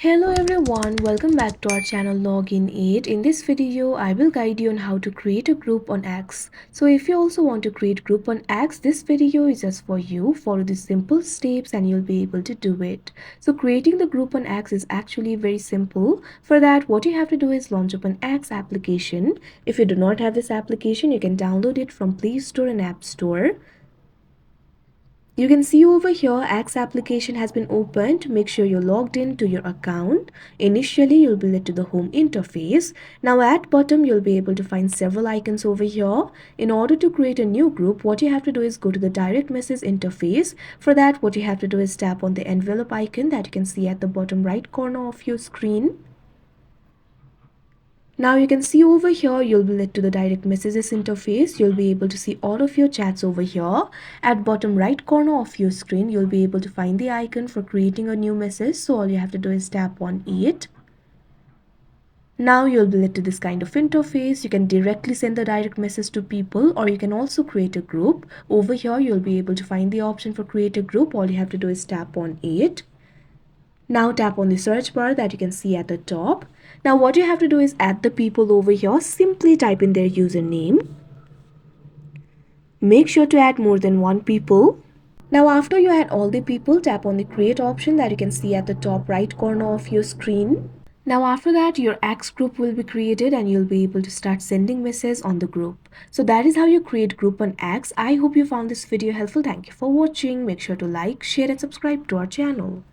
Hello everyone, welcome back to our channel Login 8. In this video, I will guide you on how to create a group on X. So if you also want to create group on X, this video is just for you. Follow the simple steps and you'll be able to do it. So creating the group on X is actually very simple. For that, what you have to do is launch up an X application. If you do not have this application, you can download it from Play Store and App Store. You can see over here X application has been opened. Make sure you're logged in to your account. Initially, you'll be led to the home interface. Now at bottom, you'll be able to find several icons over here. In order to create a new group, what you have to do is go to the direct message interface. For that, what you have to do is tap on the envelope icon that you can see at the bottom right corner of your screen. Now you can see over here, you'll be led to the direct messages interface. You'll be able to see all of your chats over here. At bottom right corner of your screen, you'll be able to find the icon for creating a new message. So all you have to do is tap on it. Now you'll be led to this kind of interface. You can directly send the direct message to people, or you can also create a group. Over here, you'll be able to find the option for create a group. All you have to do is tap on it. Now tap on the search bar that you can see at the top. Now what you have to do is add the people over here. Simply type in their username. Make sure to add more than one people. Now after you add all the people, tap on the create option that you can see at the top right corner of your screen. Now after that, your X group will be created and you'll be able to start sending messages on the group. So that is how you create group on X. I hope you found this video helpful. Thank you for watching. Make sure to like, share and subscribe to our channel.